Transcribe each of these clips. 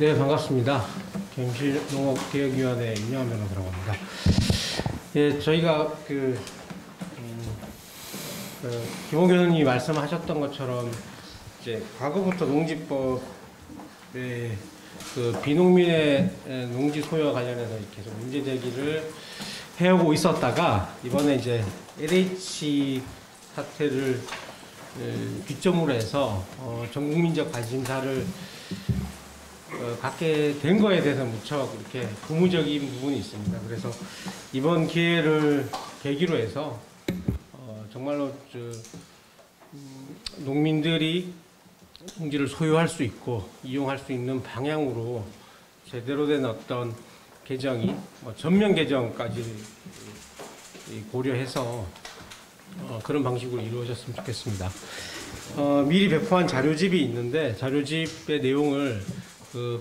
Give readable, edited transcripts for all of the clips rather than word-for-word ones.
네, 반갑습니다. 경실농업개혁위원회 임영환 변호사라고 합니다. 예, 저희가 김홍 교수님이 말씀하셨던 것처럼 이제 과거부터 농지법의 비농민의 농지 소유와 관련해서 계속 문제 제기를 해오고 있었다가 이번에 이제 LH 사태를 기점으로 해서 전 국민적 관심사를 갖게 된 거에 대해서 무척 이렇게 고무적인 부분이 있습니다. 그래서 이번 기회를 계기로 해서 정말로 농민들이 농지를 소유할 수 있고 이용할 수 있는 방향으로 제대로 된 어떤 개정이 전면 개정까지 고려해서 그런 방식으로 이루어졌으면 좋겠습니다. 미리 배포한 자료집이 있는데 자료집의 내용을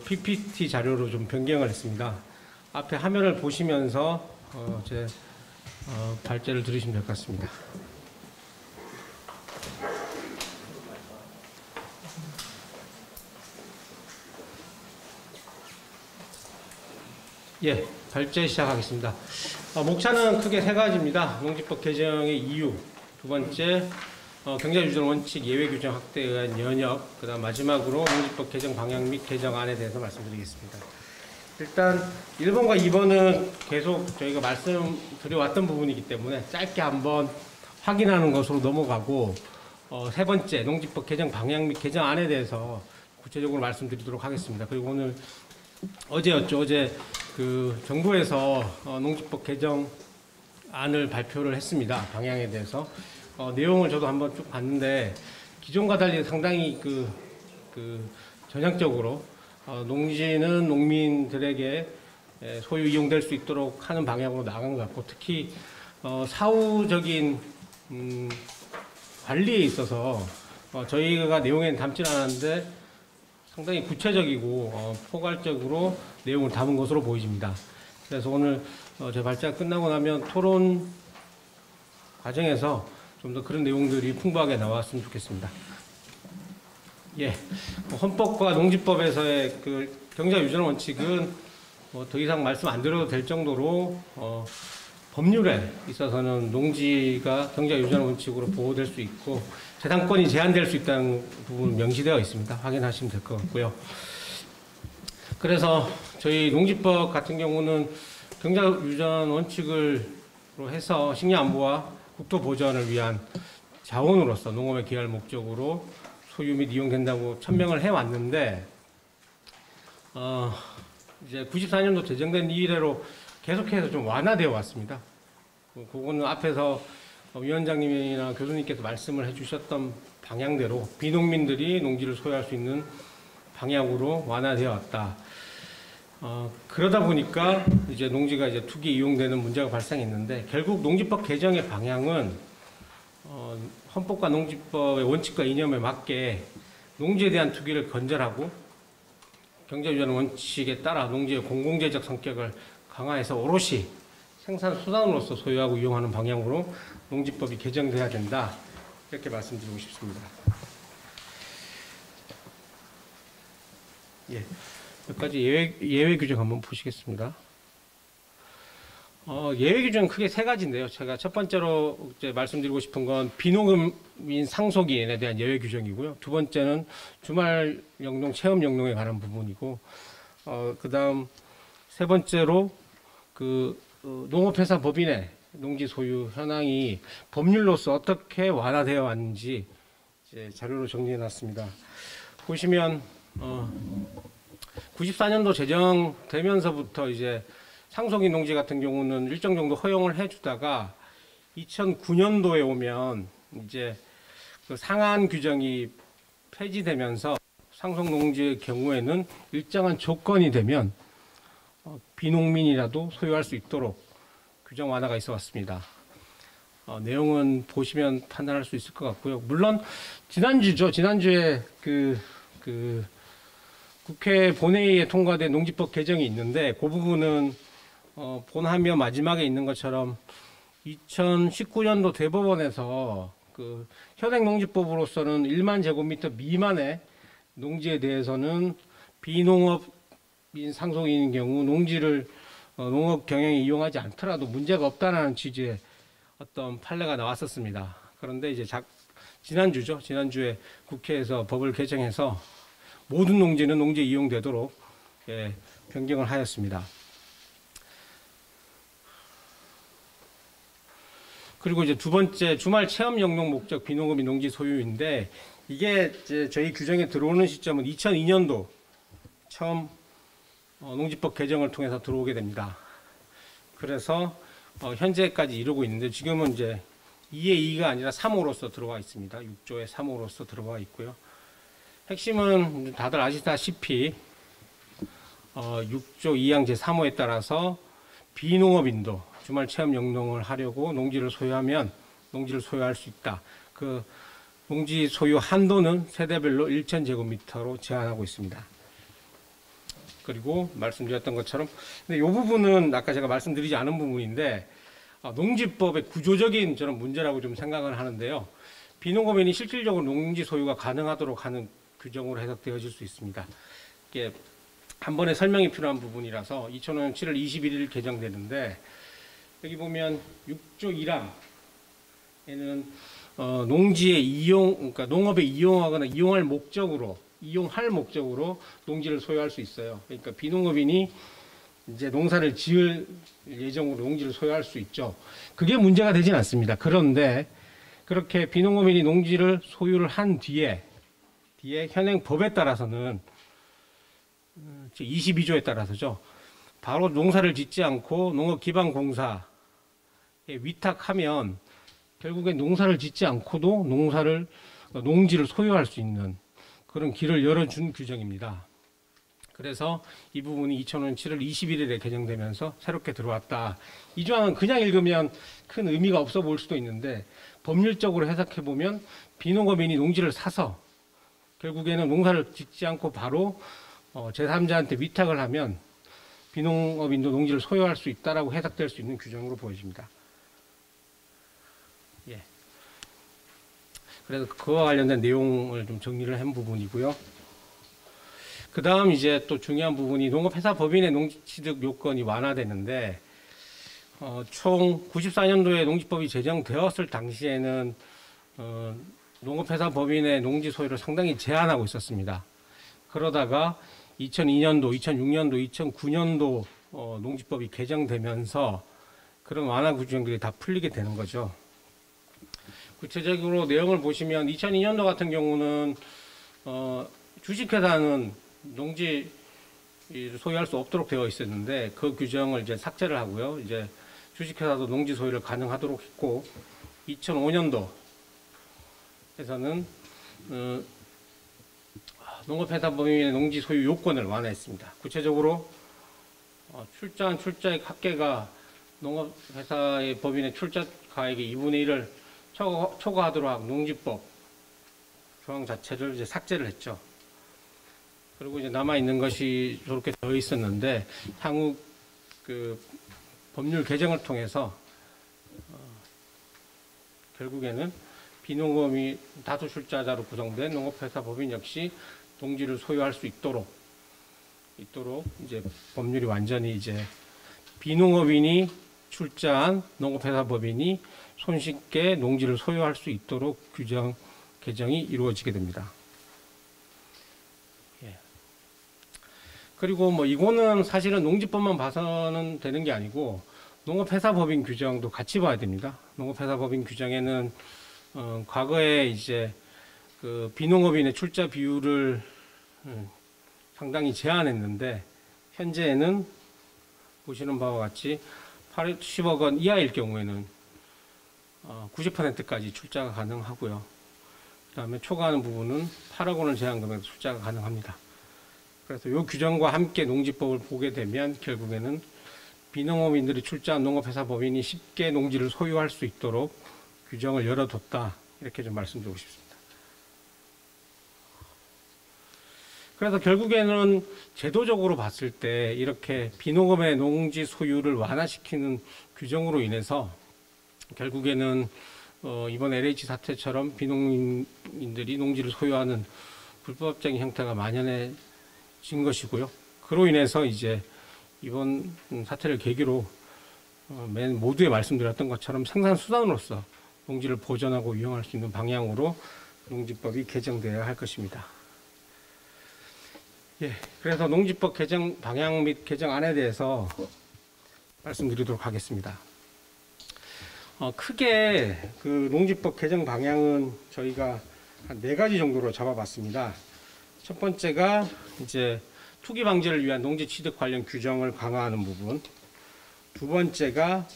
PPT 자료로 좀 변경을 했습니다. 앞에 화면을 보시면서 제 발제를 들으시면 될 것 같습니다. 예, 발제 시작하겠습니다. 목차는 크게 세 가지입니다. 농지법 개정의 이유, 두 번째 경자유전 원칙 예외 규정 확대에 의한 연역, 그 다음 마지막으로 농지법 개정 방향 및 개정안에 대해서 말씀드리겠습니다. 일단 1번과 2번은 계속 저희가 말씀드려왔던 부분이기 때문에 짧게 한번 확인하는 것으로 넘어가고 세 번째 농지법 개정 방향 및 개정안에 대해서 구체적으로 말씀드리도록 하겠습니다. 그리고 오늘 어제였죠. 어제 정부에서 농지법 개정안을 발표를 했습니다. 방향에 대해서. 내용을 저도 한번 쭉 봤는데 기존과 달리 상당히 전향적으로 농지는 농민들에게 소유 이용될 수 있도록 하는 방향으로 나간 것 같고 특히 사후적인 관리에 있어서 저희가 내용에는 담진 않았는데 상당히 구체적이고 포괄적으로 내용을 담은 것으로 보입니다. 그래서 오늘 제 발제가 끝나고 나면 토론 과정에서 좀 더 그런 내용들이 풍부하게 나왔으면 좋겠습니다. 예, 헌법과 농지법에서의 경자유전 원칙은 더 이상 말씀 안 드려도 될 정도로 법률에 있어서는 농지가 경자유전 원칙으로 보호될 수 있고 재산권이 제한될 수 있다는 부분은 명시되어 있습니다. 확인하시면 될 것 같고요. 그래서 저희 농지법 같은 경우는 경자유전 원칙으로 해서 식량안보와 국토 보전을 위한 자원으로서 농업에 기여할 목적으로 소유 및 이용된다고 천명을 해왔는데 이제 94년도 제정된 이래로 계속해서 좀 완화되어 왔습니다. 그거는 앞에서 위원장님이나 교수님께서 말씀을 해주셨던 방향대로 비농민들이 농지를 소유할 수 있는 방향으로 완화되어 왔다. 그러다 보니까 이제 농지가 이제 투기 이용되는 문제가 발생했는데 결국 농지법 개정의 방향은 헌법과 농지법의 원칙과 이념에 맞게 농지에 대한 투기를 건절하고 경자유전 원칙에 따라 농지의 공공재적 성격을 강화해서 오롯이 생산 수단으로서 소유하고 이용하는 방향으로 농지법이 개정돼야 된다. 이렇게 말씀드리고 싶습니다. 예. 몇 가지 예외 규정 한번 보시겠습니다. 예외 규정은 크게 세 가지인데요. 제가 첫 번째로 이제 말씀드리고 싶은 건 비농민 상속인에 대한 예외 규정이고요. 두 번째는 주말 영농, 체험 영농에 관한 부분이고, 그 다음 세 번째로 농업회사 법인의 농지 소유 현황이 법률로서 어떻게 완화되어 왔는지 이제 자료로 정리해 놨습니다. 보시면, 94년도 제정되면서부터 이제 상속인 농지 같은 경우는 일정 정도 허용을 해주다가 2009년도에 오면 이제 상한 규정이 폐지되면서 상속 농지의 경우에는 일정한 조건이 되면 비농민이라도 소유할 수 있도록 규정 완화가 있어 왔습니다. 내용은 보시면 판단할 수 있을 것 같고요. 물론 지난주죠. 지난주에 국회 본회의에 통과된 농지법 개정이 있는데 그 부분은 본화면 마지막에 있는 것처럼 2019년도 대법원에서 현행농지법으로서는 1만 제곱미터 미만의 농지에 대해서는 비농업 상속인인 경우 농지를 농업 경영에 이용하지 않더라도 문제가 없다는 취지의 어떤 판례가 나왔었습니다. 그런데 이제 지난주에 국회에서 법을 개정해서 모든 농지는 농지에 이용되도록 변경을 하였습니다. 그리고 이제 두 번째, 주말 체험 영농 목적 비농업인 농지 소유인데, 이게 이제 저희 규정에 들어오는 시점은 2002년도 처음 농지법 개정을 통해서 들어오게 됩니다. 그래서 현재까지 이루고 있는데, 지금은 이제 2의 2가 아니라 3호로서 들어와 있습니다. 6조의 3호로서 들어와 있고요. 핵심은 다들 아시다시피 6조 2항 제3호에 따라서 비농업인도 주말 체험 영농을 하려고 농지를 소유하면 농지를 소유할 수 있다. 그 농지 소유 한도는 세대별로 1,000제곱미터로 제한하고 있습니다. 그리고 말씀드렸던 것처럼, 근데 이 부분은 아까 제가 말씀드리지 않은 부분인데, 농지법의 구조적인 저는 문제라고 좀 생각을 하는데요. 비농업인이 실질적으로 농지 소유가 가능하도록 하는 규정으로 해석되어질 수 있습니다. 이게 한 번에 설명이 필요한 부분이라서 2005년 7월 21일 개정되는데, 여기 보면 6조 1항에는 농지의 이용, 그러니까 농업에 이용하거나 이용할 목적으로 농지를 소유할 수 있어요. 그러니까 비농업인이 이제 농사를 지을 예정으로 농지를 소유할 수 있죠. 그게 문제가 되진 않습니다. 그런데 그렇게 비농업인이 농지를 소유를 한 뒤에 현행 법에 따라서는 22조에 따라서죠. 바로 농사를 짓지 않고 농업기반공사에 위탁하면 결국엔 농사를 짓지 않고도 농지를 소유할 수 있는 그런 길을 열어준 규정입니다. 그래서 이 부분이 2005년 7월 21일에 개정되면서 새롭게 들어왔다. 이 조항은 그냥 읽으면 큰 의미가 없어 보일 수도 있는데, 법률적으로 해석해 보면 비농업인이 농지를 사서 결국에는 농사를 짓지 않고 바로 제3자한테 위탁을 하면 비농업인도 농지를 소유할 수 있다라고 해석될 수 있는 규정으로 보여집니다. 예. 그래서 그와 관련된 내용을 좀 정리를 한 부분이고요. 그 다음 이제 또 중요한 부분이 농업회사 법인의 농지취득 요건이 완화되는데, 총 94년도에 농지법이 제정되었을 당시에는 농업회사 법인의 농지 소유를 상당히 제한하고 있었습니다. 그러다가 2002년도, 2006년도, 2009년도 농지법이 개정되면서 그런 완화 규정들이 다 풀리게 되는 거죠. 구체적으로 내용을 보시면 2002년도 같은 경우는 주식회사는 농지 소유할 수 없도록 되어 있었는데, 그 규정을 이제 삭제를 하고요. 이제 주식회사도 농지 소유를 가능하도록 했고, 2005년도에서는 농업회사 법인의 농지 소유 요건을 완화했습니다. 구체적으로 출자한 출자액 합계가 농업회사의 법인의 출자 가액의 2분의 1을 초과하도록 하고 농지법 조항 자체를 이제 삭제를 했죠. 그리고 이제 남아 있는 것이 저렇게 되어 있었는데, 향후 그 법률 개정을 통해서 결국에는 비농업이 다수 출자자로 구성된 농업회사 법인 역시 농지를 소유할 수 있도록 이제 법률이 완전히 이제 비농업인이 출자한 농업회사 법인이 손쉽게 농지를 소유할 수 있도록 규정 개정이 이루어지게 됩니다. 예. 그리고 뭐 이거는 사실은 농지법만 봐서는 되는 게 아니고 농업회사 법인 규정도 같이 봐야 됩니다. 농업회사 법인 규정에는 과거에 이제 그 비농업인의 출자 비율을 상당히 제한했는데, 현재에는 보시는 바와 같이 80억 원 이하일 경우에는 90%까지 출자가 가능하고요. 그 다음에 초과하는 부분은 8억 원을 제한 금액으로 출자가 가능합니다. 그래서 이 규정과 함께 농지법을 보게 되면 결국에는 비농업인들이 출자한 농업회사 법인이 쉽게 농지를 소유할 수 있도록 규정을 열어뒀다, 이렇게 좀 말씀드리고 싶습니다. 그래서 결국에는 제도적으로 봤을 때 이렇게 비농업의 농지 소유를 완화시키는 규정으로 인해서 결국에는 이번 LH 사태처럼 비농민들이 농지를 소유하는 불법적인 형태가 만연해진 것이고요. 그로 인해서 이제 이번 사태를 계기로 맨 모두에 말씀드렸던 것처럼 생산수단으로서 농지를 보존하고 이용할 수 있는 방향으로 농지법이 개정되어야 할 것입니다. 예, 그래서 농지법 개정 방향 및 개정안에 대해서 말씀드리도록 하겠습니다. 크게 그 농지법 개정 방향은 저희가 한 4가지 정도로 잡아봤습니다. 첫 번째가 이제 투기 방지를 위한 농지 취득 관련 규정을 강화하는 부분. 두 번째가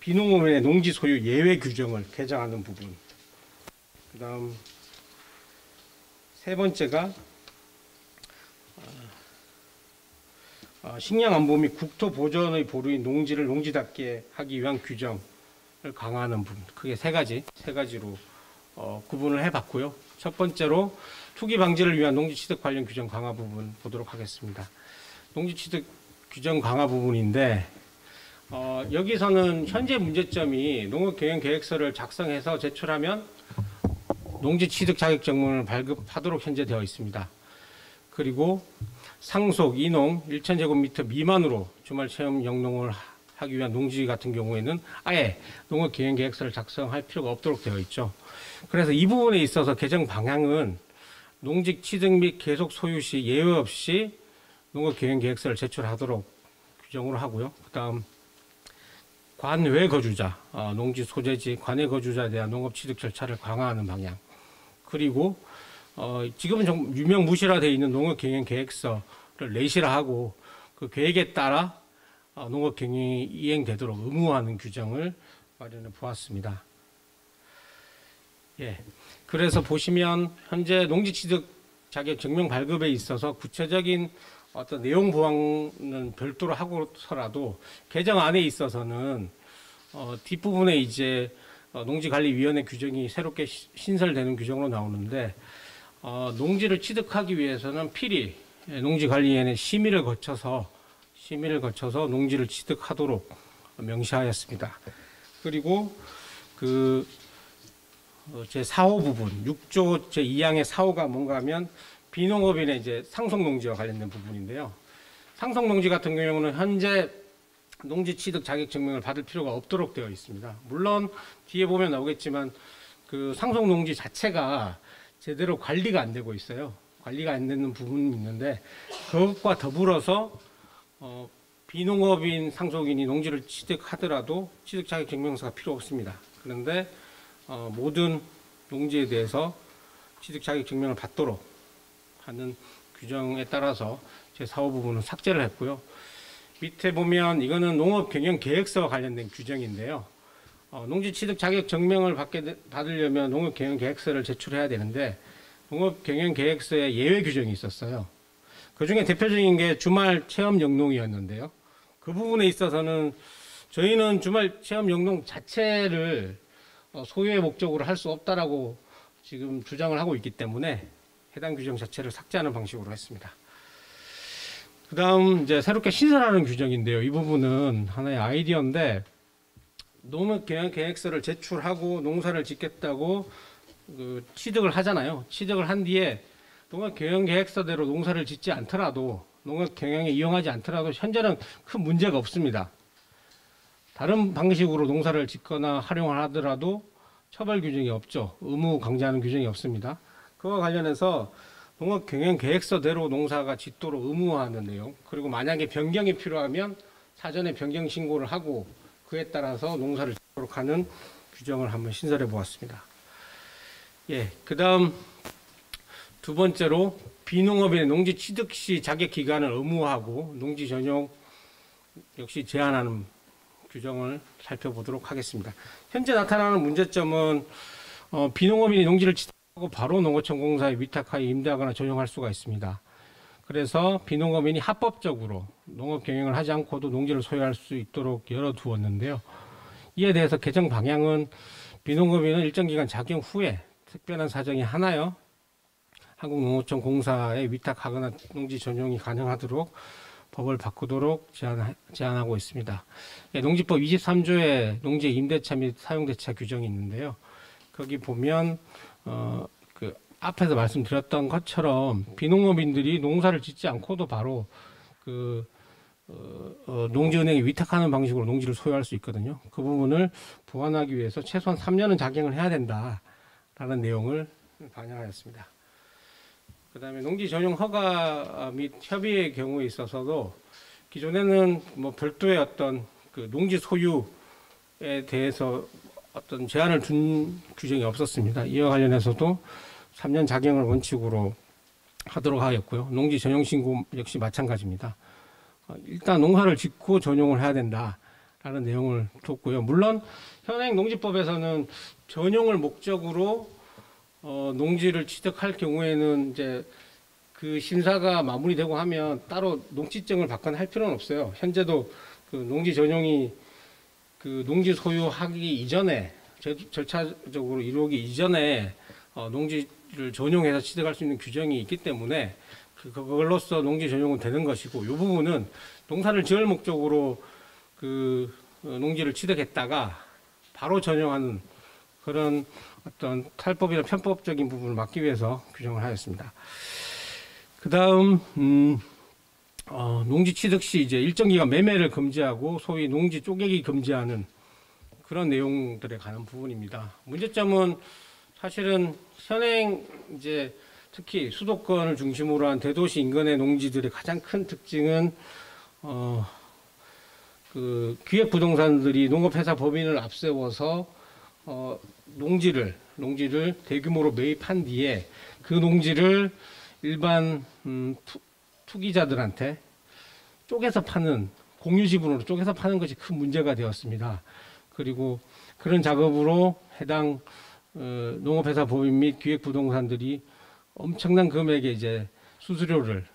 비농업인의 농지 소유 예외 규정을 개정하는 부분. 그 다음 세 번째가 식량 안보 및 국토 보존의 보루인 농지를 농지답게 하기 위한 규정을 강화하는 부분. 크게 세 가지로 구분을 해봤고요. 첫 번째로 투기 방지를 위한 농지 취득 관련 규정 강화 부분 보도록 하겠습니다. 농지 취득 규정 강화 부분인데 여기서는 현재 문제점이 농업경영계획서를 작성해서 제출하면 농지 취득 자격증명을 발급하도록 현재 되어 있습니다. 그리고 상속, 이농 1,000제곱미터 미만으로 주말 체험 영농을 하기 위한 농지 같은 경우에는 아예 농업경영계획서를 작성할 필요가 없도록 되어 있죠. 그래서 이 부분에 있어서 개정 방향은 농지 취득 및 계속 소유 시 예외 없이 농업경영계획서를 제출하도록 규정으로 하고요. 그 다음 관외 거주자, 농지 소재지 관외 거주자에 대한 농업 취득 절차를 강화하는 방향. 그리고 지금은 좀 유명무실화되어 있는 농업경영계획서를 내실화하고 그 계획에 따라 농업경영이 이행되도록 의무화하는 규정을 마련해 보았습니다. 예, 그래서 보시면 현재 농지취득 자격 증명 발급에 있어서 구체적인 어떤 내용 보완은 별도로 하고서라도 개정안에 있어서는 뒷부분에 이제 농지관리위원회 규정이 새롭게 신설되는 규정으로 나오는데 농지를 취득하기 위해서는 필히 농지관리위원회 심의를 거쳐서 농지를 취득하도록 명시하였습니다. 그리고 그 제4호 부분 6조 제2항의 4호가 뭔가 하면 비농업인의 이제 상속농지와 관련된 부분인데요. 상속농지 같은 경우는 현재 농지 취득 자격 증명을 받을 필요가 없도록 되어 있습니다. 물론 뒤에 보면 나오겠지만 그 상속농지 자체가 제대로 관리가 안 되고 있어요. 관리가 안 되는 부분이 있는데 그것과 더불어서 비농업인 상속인이 농지를 취득하더라도 취득 자격 증명서가 필요 없습니다. 그런데 모든 농지에 대해서 취득 자격 증명을 받도록 하는 규정에 따라서 제4호 부분은 삭제를 했고요. 밑에 보면 이거는 농업경영계획서와 관련된 규정인데요. 농지 취득 자격 증명을 받으려면 농업경영계획서를 제출해야 되는데 농업경영계획서에 예외 규정이 있었어요. 그 중에 대표적인 게 주말 체험 영농이었는데요. 그 부분에 있어서는 저희는 주말 체험 영농 자체를 소유의 목적으로 할 수 없다라고 지금 주장을 하고 있기 때문에 해당 규정 자체를 삭제하는 방식으로 했습니다. 그 다음 이제 새롭게 신설하는 규정인데요. 이 부분은 하나의 아이디어인데 농업경영계획서를 제출하고 농사를 짓겠다고 취득을 하잖아요. 취득을 한 뒤에 농업경영계획서대로 농사를 짓지 않더라도 농업경영에 이용하지 않더라도 현재는 큰 문제가 없습니다. 다른 방식으로 농사를 짓거나 활용을 하더라도 처벌 규정이 없죠. 의무 강제하는 규정이 없습니다. 그와 관련해서 농업경영계획서대로 농사가 짓도록 의무화하는 내용, 그리고 만약에 변경이 필요하면 사전에 변경 신고를 하고 그에 따라서 농사를 짓도록 하는 규정을 한번 신설해 보았습니다. 예, 그 다음 두 번째로 비농업인의 농지 취득 시 자격 기간을 의무화하고 농지 전용 역시 제한하는 규정을 살펴보도록 하겠습니다. 현재 나타나는 문제점은 비농업인이 농지를 취득하고 바로 농어촌 공사에 위탁하여 임대하거나 전용할 수가 있습니다. 그래서 비농업인이 합법적으로 농업 경영을 하지 않고도 농지를 소유할 수 있도록 열어두었는데요. 이에 대해서 개정 방향은 비농업인은 일정 기간 작용 후에 특별한 사정이 하나여 한국농어촌 공사에 위탁하거나 농지 전용이 가능하도록 법을 바꾸도록 제안하고 있습니다. 농지법 23조에 농지 임대차 및 사용대차 규정이 있는데요. 거기 보면 앞에서 말씀드렸던 것처럼 비농업인들이 농사를 짓지 않고도 바로 그 농지은행에 위탁하는 방식으로 농지를 소유할 수 있거든요. 그 부분을 보완하기 위해서 최소한 3년은 작용을 해야 된다라는 내용을 반영하였습니다. 그 다음에 농지 전용 허가 및 협의의 경우에 있어서도 기존에는 뭐 별도의 어떤 그 농지 소유에 대해서 어떤 제한을 둔 규정이 없었습니다. 이와 관련해서도 3년 작용을 원칙으로 하도록 하였고요. 농지 전용 신고 역시 마찬가지입니다. 일단 농사를 짓고 전용을 해야 된다라는 내용을 뒀고요. 물론 현행 농지법에서는 전용을 목적으로 농지를 취득할 경우에는 이제 그 심사가 마무리되고 하면 따로 농지증을 받거나 할 필요는 없어요. 현재도 그 농지 전용이 그 농지 소유하기 이전에 절차적으로 이루어지기 이전에 농지를 전용해서 취득할 수 있는 규정이 있기 때문에 그걸로써 농지 전용은 되는 것이고, 이 부분은 농사를 지을 목적으로 그 농지를 취득했다가 바로 전용하는 그런 어떤 탈법이나 편법적인 부분을 막기 위해서 규정을 하였습니다. 그 다음 농지 취득 시 이제 일정 기간 매매를 금지하고 소위 농지 쪼개기 금지하는 그런 내용들에 관한 부분입니다. 문제점은 사실은 현행 이제 특히 수도권을 중심으로 한 대도시 인근의 농지들의 가장 큰 특징은 그 기획부동산들이 농업회사 법인을 앞세워서 농지를 대규모로 매입한 뒤에 그 농지를 일반 투기자들한테 쪼개서 파는, 공유지분으로 쪼개서 파는 것이 큰 문제가 되었습니다. 그리고 그런 작업으로 해당 농업회사 법인 및 기획부동산들이 엄청난 금액의 이제 수수료를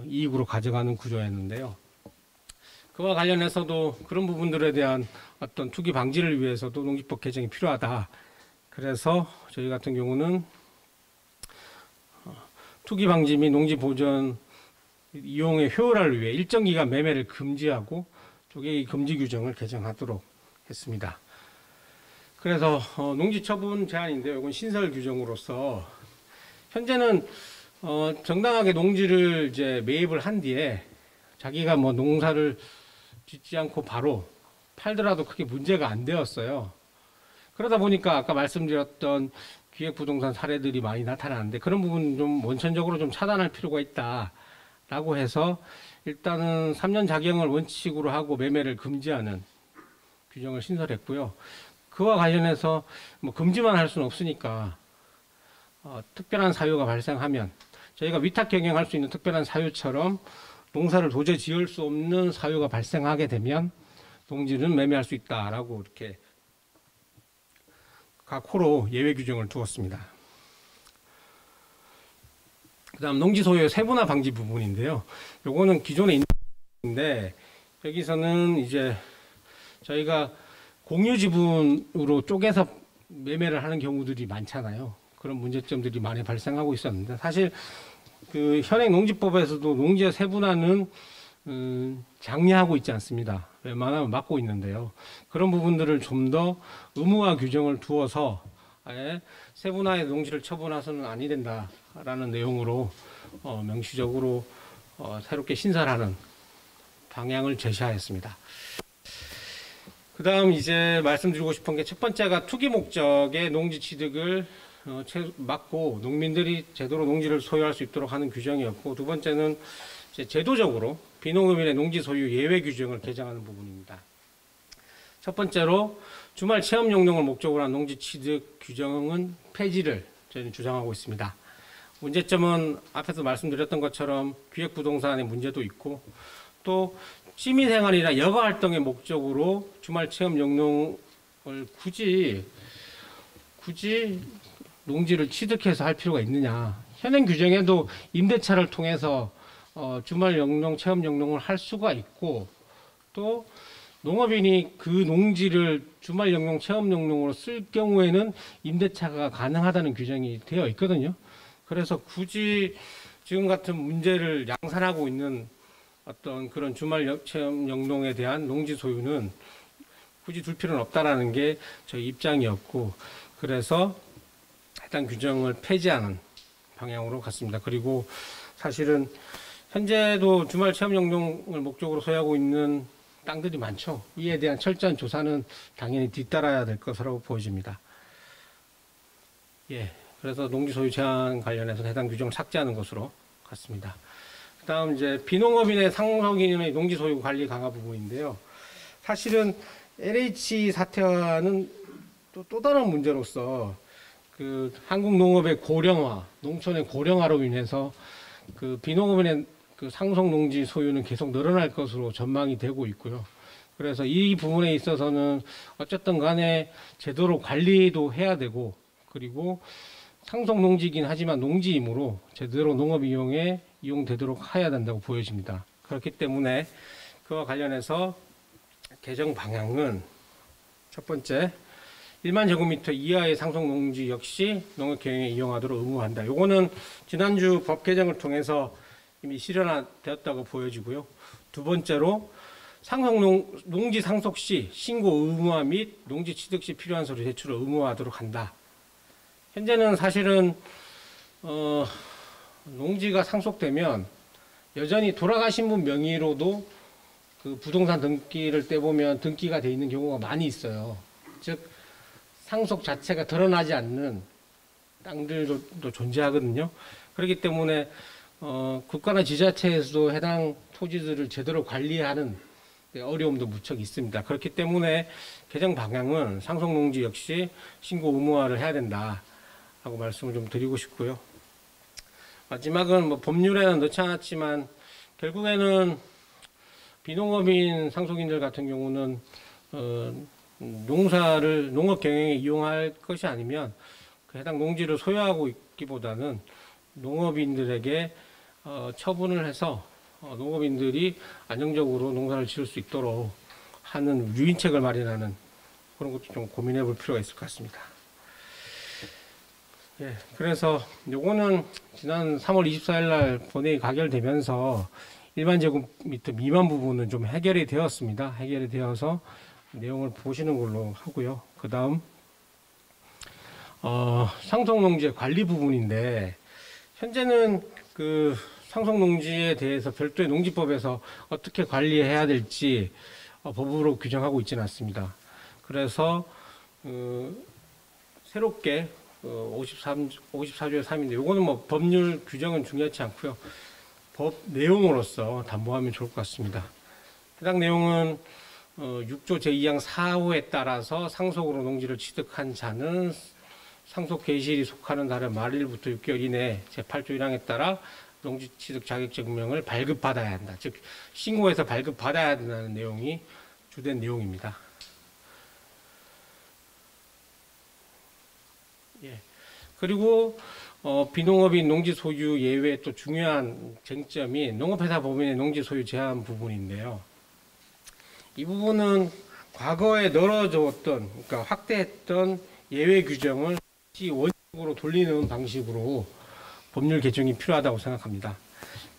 이익으로 가져가는 구조였는데요. 그와 관련해서도 그런 부분들에 대한 어떤 투기 방지를 위해서도 농지법 개정이 필요하다. 그래서 저희 같은 경우는 투기 방지 및 농지 보전 이용의 효율화를 위해 일정 기간 매매를 금지하고 쪼개기 금지 규정을 개정하도록 했습니다. 그래서 농지 처분 제한인데요. 이건 신설 규정으로서 현재는 정당하게 농지를 이제 매입을 한 뒤에 자기가 뭐 농사를 짓지 않고 바로 팔더라도 크게 문제가 안 되었어요. 그러다 보니까 아까 말씀드렸던 기획부동산 사례들이 많이 나타나는데, 그런 부분 좀 원천적으로 좀 차단할 필요가 있다라고 해서 일단은 3년 작용을 원칙으로 하고 매매를 금지하는 규정을 신설했고요. 그와 관련해서 뭐 금지만 할 수는 없으니까 특별한 사유가 발생하면 저희가 위탁 경영할 수 있는 특별한 사유처럼 농사를 도저히 지을 수 없는 사유가 발생하게 되면 농지는 매매할 수 있다라고 이렇게 각 호로 예외 규정을 두었습니다. 그 다음 농지 소유의 세분화 방지 부분인데요. 요거는 기존에 있는데 여기서는 이제 저희가 공유 지분으로 쪼개서 매매를 하는 경우들이 많잖아요. 그런 문제점들이 많이 발생하고 있었는데, 사실 그 현행 농지법에서도 농지의 세분화는 장려하고 있지 않습니다. 웬만하면 막고 있는데요. 그런 부분들을 좀 더 의무화 규정을 두어서 아예 세분화의 농지를 처분해서는 아니 된다라는 내용으로 명시적으로 새롭게 신설하는 방향을 제시하였습니다. 그 다음 이제 말씀드리고 싶은 게, 첫 번째가 투기 목적의 농지 취득을 막고 농민들이 제대로 농지를 소유할 수 있도록 하는 규정이었고, 두 번째는 제도적으로 비농업인의 농지 소유 예외 규정을 개정하는 부분입니다. 첫 번째로 주말 체험 용농을 목적으로 한 농지 취득 규정은 폐지를 저희는 주장하고 있습니다. 문제점은 앞에서 말씀드렸던 것처럼 기획부동산의 문제도 있고, 또 취미생활이나 여가활동의 목적으로 주말 체험 용농을 굳이 농지를 취득해서 할 필요가 있느냐. 현행 규정에도 임대차를 통해서 주말 영농, 체험 영농을 할 수가 있고, 또 농업인이 그 농지를 주말 영농, 체험 영농으로 쓸 경우에는 임대차가 가능하다는 규정이 되어 있거든요. 그래서 굳이 지금 같은 문제를 양산하고 있는 어떤 그런 주말 체험 영농에 대한 농지 소유는 굳이 둘 필요는 없다라는 게 저희 입장이었고, 그래서 해당 규정을 폐지하는 방향으로 갔습니다. 그리고 사실은 현재도 주말 체험 영농을 목적으로 소유하고 있는 땅들이 많죠. 이에 대한 철저한 조사는 당연히 뒤따라야 될 것으로 보여집니다. 예, 그래서 농지 소유 제한 관련해서 해당 규정을 삭제하는 것으로 갔습니다. 그다음 이제 비농업인의 상속인의 농지 소유 관리 강화 부분인데요. 사실은 LH 사태와는 또 다른 문제로서 그 한국 농업의 고령화, 농촌의 고령화로 인해서 그 비농업인의 그 상속 농지 소유는 계속 늘어날 것으로 전망이 되고 있고요. 그래서 이 부분에 있어서는 어쨌든 간에 제대로 관리도 해야 되고, 그리고 상속 농지이긴 하지만 농지이므로 제대로 농업 이용에 이용되도록 해야 된다고 보여집니다. 그렇기 때문에 그와 관련해서 개정 방향은 첫 번째, 1만 제곱미터 이하의 상속 농지 역시 농업 경영에 이용하도록 의무한다. 요거는 지난주 법 개정을 통해서 이미 실현되었다고 보여지고요. 두 번째로 농지 상속 시 신고 의무화 및 농지 취득 시 필요한 서류 제출을 의무화하도록 한다. 현재는 사실은 농지가 상속되면 여전히 돌아가신 분 명의로도 그 부동산 등기를 떼보면 등기가 돼 있는 경우가 많이 있어요. 즉 상속 자체가 드러나지 않는 땅들도 존재하거든요. 그렇기 때문에 국가나 지자체에서도 해당 토지들을 제대로 관리하는 어려움도 무척 있습니다. 그렇기 때문에 개정 방향은 상속 농지 역시 신고 의무화를 해야 된다 하고 말씀을 좀 드리고 싶고요. 마지막은 뭐 법률에는 넣지 않았지만 결국에는 비농업인 상속인들 같은 경우는 농사를 농업 경영에 이용할 것이 아니면 그 해당 농지를 소유하고 있기보다는 농업인들에게 처분을 해서 농업인들이 안정적으로 농사를 지을 수 있도록 하는 유인책을 마련하는 그런 것도 좀 고민해 볼 필요가 있을 것 같습니다. 예, 그래서 요거는 지난 3월 24일 날 본회의 가결되면서 1만 제곱미터 미만 부분은 좀 해결이 되었습니다. 해결이 되어서 내용을 보시는 걸로 하고요. 그 다음 상속농지의 관리 부분인데 현재는 그 상속농지에 대해서 별도의 농지법에서 어떻게 관리해야 될지 법으로 규정하고 있지는 않습니다. 그래서 새롭게 54조의 3인데 요거는 뭐 법률 규정은 중요하지 않고요. 법 내용으로서 담보하면 좋을 것 같습니다. 해당 내용은 6조 제2항 4호에 따라서 상속으로 농지를 취득한 자는 상속 개시일이 속하는 달의 말일부터 6개월 이내 제8조 1항에 따라 농지 취득 자격 증명을 발급받아야 한다. 즉 신고해서 발급받아야 된다는 내용이 주된 내용입니다. 예. 그리고 비농업인 농지 소유 예외 또 중요한 쟁점이 농업회사 법인의 농지 소유 제한 부분인데요. 이 부분은 과거에 늘어졌던, 그러니까 확대했던 예외 규정을 다시 원칙으로 돌리는 방식으로 법률 개정이 필요하다고 생각합니다.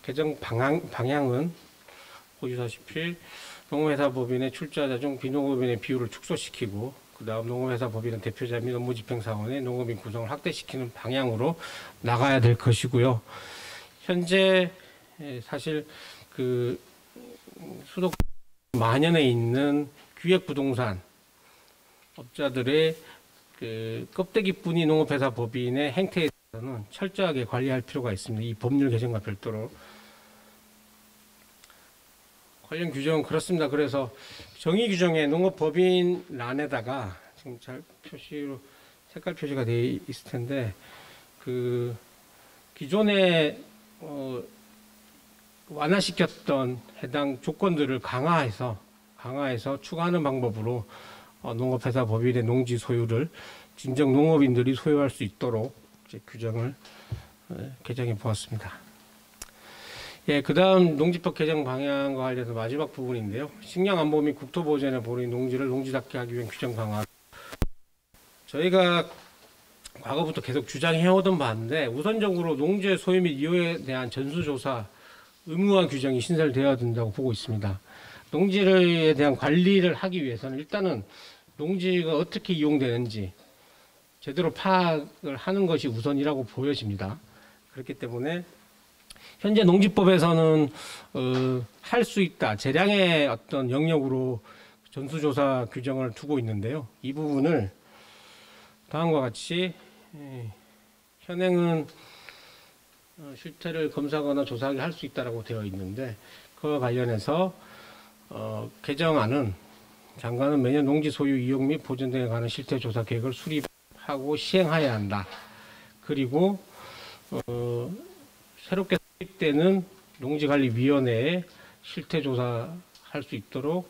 개정 방향은 보시다시피 농업회사 법인의 출자자 중 비농업인의 비율을 축소시키고 그 다음 농업회사 법인은 대표자 및 업무집행사원의 농업인 구성을 확대시키는 방향으로 나가야 될 것이고요. 현재 사실 그 수도 만연해 있는 기획부동산 업자들의 그 껍데기뿐이 농업회사 법인의 행태에 대해서는 철저하게 관리할 필요가 있습니다. 이 법률 개정과 별도로. 관련 규정은 그렇습니다. 그래서 정의 규정에 농업법인란에다가 지금 잘 표시로 색깔 표시가 되어 있을 텐데 그 기존에 완화시켰던 해당 조건들을 강화해서 추가하는 방법으로 농업회사 법인의 농지 소유를 진정 농업인들이 소유할 수 있도록 이제 규정을 개정해 보았습니다. 예, 그 다음 농지법 개정 방향과 관련해서 마지막 부분인데요. 식량안보 및 국토보전에 보는 농지를 농지답게 하기 위한 규정 강화. 저희가 과거부터 계속 주장해오던 바인데 우선적으로 농지의 소유 및 이용에 대한 전수조사 의무화 규정이 신설되어야 된다고 보고 있습니다. 농지에 대한 관리를 하기 위해서는 일단은 농지가 어떻게 이용되는지 제대로 파악을 하는 것이 우선이라고 보여집니다. 그렇기 때문에 현재 농지법에서는 할 수 있다, 재량의 어떤 영역으로 전수조사 규정을 두고 있는데요. 이 부분을 다음과 같이 현행은 실태를 검사하거나 조사하게 할 수 있다라고 되어 있는데, 그와 관련해서 개정안은 장관은 매년 농지 소유 이용 및 보존 등에 관한 실태 조사 계획을 수립하고 시행하여야 한다. 그리고 새롭게 수립되는 농지관리위원회에 실태 조사할 수 있도록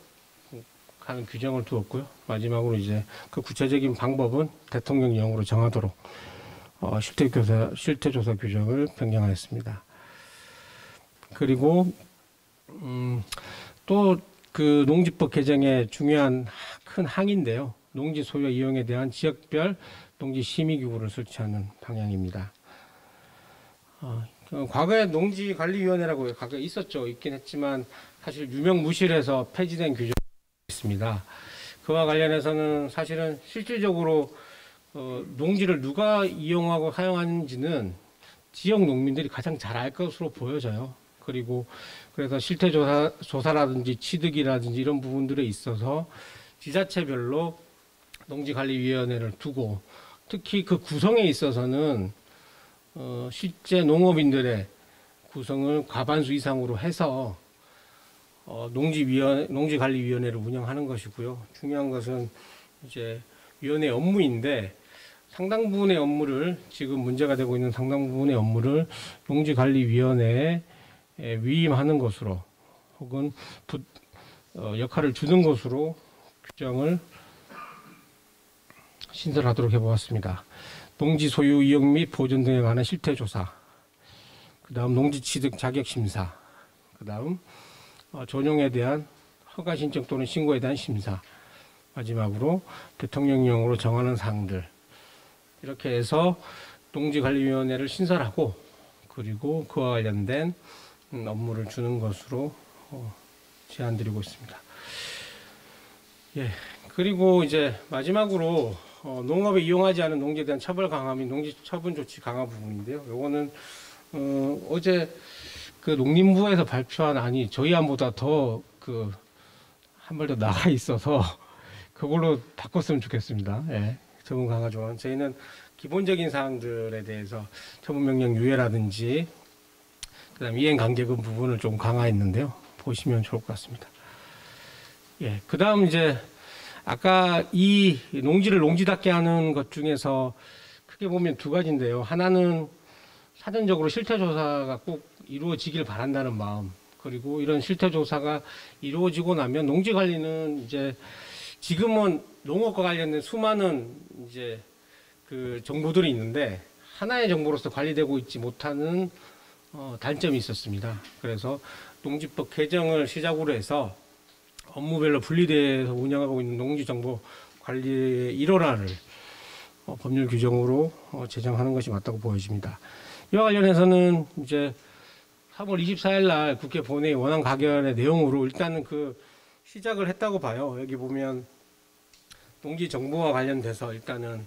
하는 규정을 두었고요. 마지막으로 이제 그 구체적인 방법은 대통령령으로 정하도록 실태 조사 규정을 변경하였습니다. 그리고 또 그 농지법 개정의 중요한 큰 항인데요. 농지 소유 이용에 대한 지역별 농지 심의기구를 설치하는 방향입니다. 과거에 농지관리위원회라고 과거에 있긴 했지만 사실 유명무실해서 폐지된 규정이 있습니다. 그와 관련해서는 사실은 실질적으로 농지를 누가 이용하고 사용하는지는 지역 농민들이 가장 잘 알 것으로 보여져요. 그리고 그래서 실태조사라든지 취득이라든지 이런 부분들에 있어서 지자체별로 농지관리위원회를 두고, 특히 그 구성에 있어서는 실제 구성을 과반수 이상으로 해서 농지관리위원회를 운영하는 것이고요. 중요한 것은 이제 위원회 업무인데, 상당 부분의 업무를, 지금 문제가 되고 있는 상당 부분의 업무를 농지관리위원회에 위임하는 것으로, 혹은 역할을 주는 것으로 규정을 신설하도록 해보았습니다. 농지 소유 이용 및 보존 등에 관한 실태조사, 그 다음 농지 취득 자격 심사, 그 다음 전용에 대한 허가 신청 또는 신고에 대한 심사, 마지막으로 대통령령으로 정하는 사항들, 이렇게 해서 농지관리위원회를 신설하고, 그리고 그와 관련된 업무를 주는 것으로 제안드리고 있습니다. 예. 그리고 이제 마지막으로 농업에 이용하지 않은 농지에 대한 처벌 강화 및 농지 처분 조치 강화 부분인데요. 요거는 어제 그 농림부에서 발표한 안이 저희 안보다 더 한 발 더 나가 있어서 그걸로 바꿨으면 좋겠습니다. 예. 처분 강화 조항. 저희는 기본적인 사항들에 대해서 처분 명령 유예라든지 그다음 이행 간격은 부분을 좀 강화했는데요. 보시면 좋을 것 같습니다. 예. 그다음 이제 아까 이 농지를 농지답게 하는 것 중에서 크게 보면 두 가지인데요. 하나는 사전적으로 실태조사가 꼭 이루어지길 바란다는 마음, 그리고 이런 실태조사가 이루어지고 나면 농지관리는 이제 지금은 농업과 관련된 수많은 이제 그 정보들이 있는데 하나의 정보로서 관리되고 있지 못하는 단점이 있었습니다. 그래서 농지법 개정을 시작으로 해서 업무별로 분리돼서 운영하고 있는 농지정보관리의 일원화를 법률 규정으로 제정하는 것이 맞다고 보여집니다. 이와 관련해서는 이제 3월 24일 날 국회 본회의 원안 가결의 내용으로 일단은 시작을 했다고 봐요. 여기 보면 농지정보와 관련돼서 일단은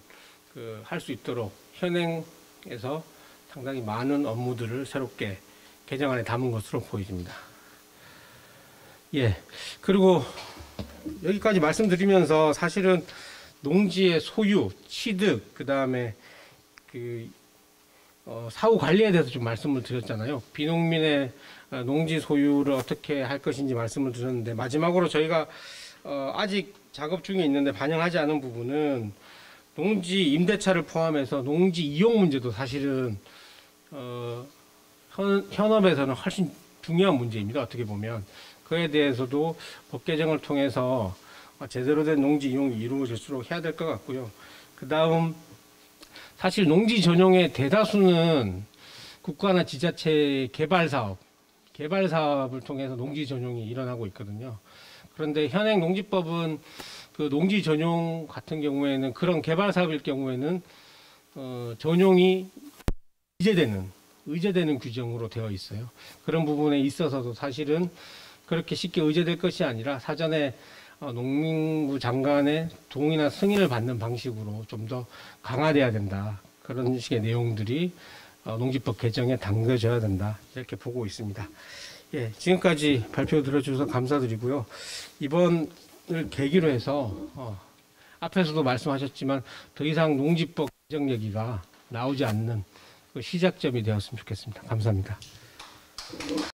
할 수 있도록 현행에서 상당히 많은 업무들을 새롭게 개정안에 담은 것으로 보여집니다. 예. 그리고 여기까지 말씀드리면서 사실은 농지의 소유, 취득, 그 다음에 사후 관리에 대해서 좀 말씀을 드렸잖아요. 비농민의 농지 소유를 어떻게 할 것인지 말씀을 드렸는데, 마지막으로 저희가 아직 작업 중에 있는데 반영하지 않은 부분은 농지 임대차를 포함해서 농지 이용 문제도 사실은 현업에서는 훨씬 중요한 문제입니다. 어떻게 보면 그에 대해서도 법 개정을 통해서 제대로 된 농지 이용이 이루어질수록 해야 될 것 같고요. 그 다음 사실 농지 전용의 대다수는 국가나 지자체 개발 사업을 통해서 농지 전용이 일어나고 있거든요. 그런데 현행 농지법은 농지 전용 같은 경우에는, 그런 개발 사업일 경우에는 전용이 의제되는 규정으로 되어 있어요. 그런 부분에 있어서도 사실은 그렇게 쉽게 의제될 것이 아니라 사전에 농림부 장관의 동의나 승인을 받는 방식으로 좀 더 강화돼야 된다. 그런 식의 내용들이 농지법 개정에 당겨져야 된다 이렇게 보고 있습니다. 예, 지금까지 발표 들어주셔서 감사드리고요. 이번을 계기로 해서 앞에서도 말씀하셨지만 더 이상 농지법 개정 얘기가 나오지 않는 그 시작점이 되었으면 좋겠습니다. 감사합니다.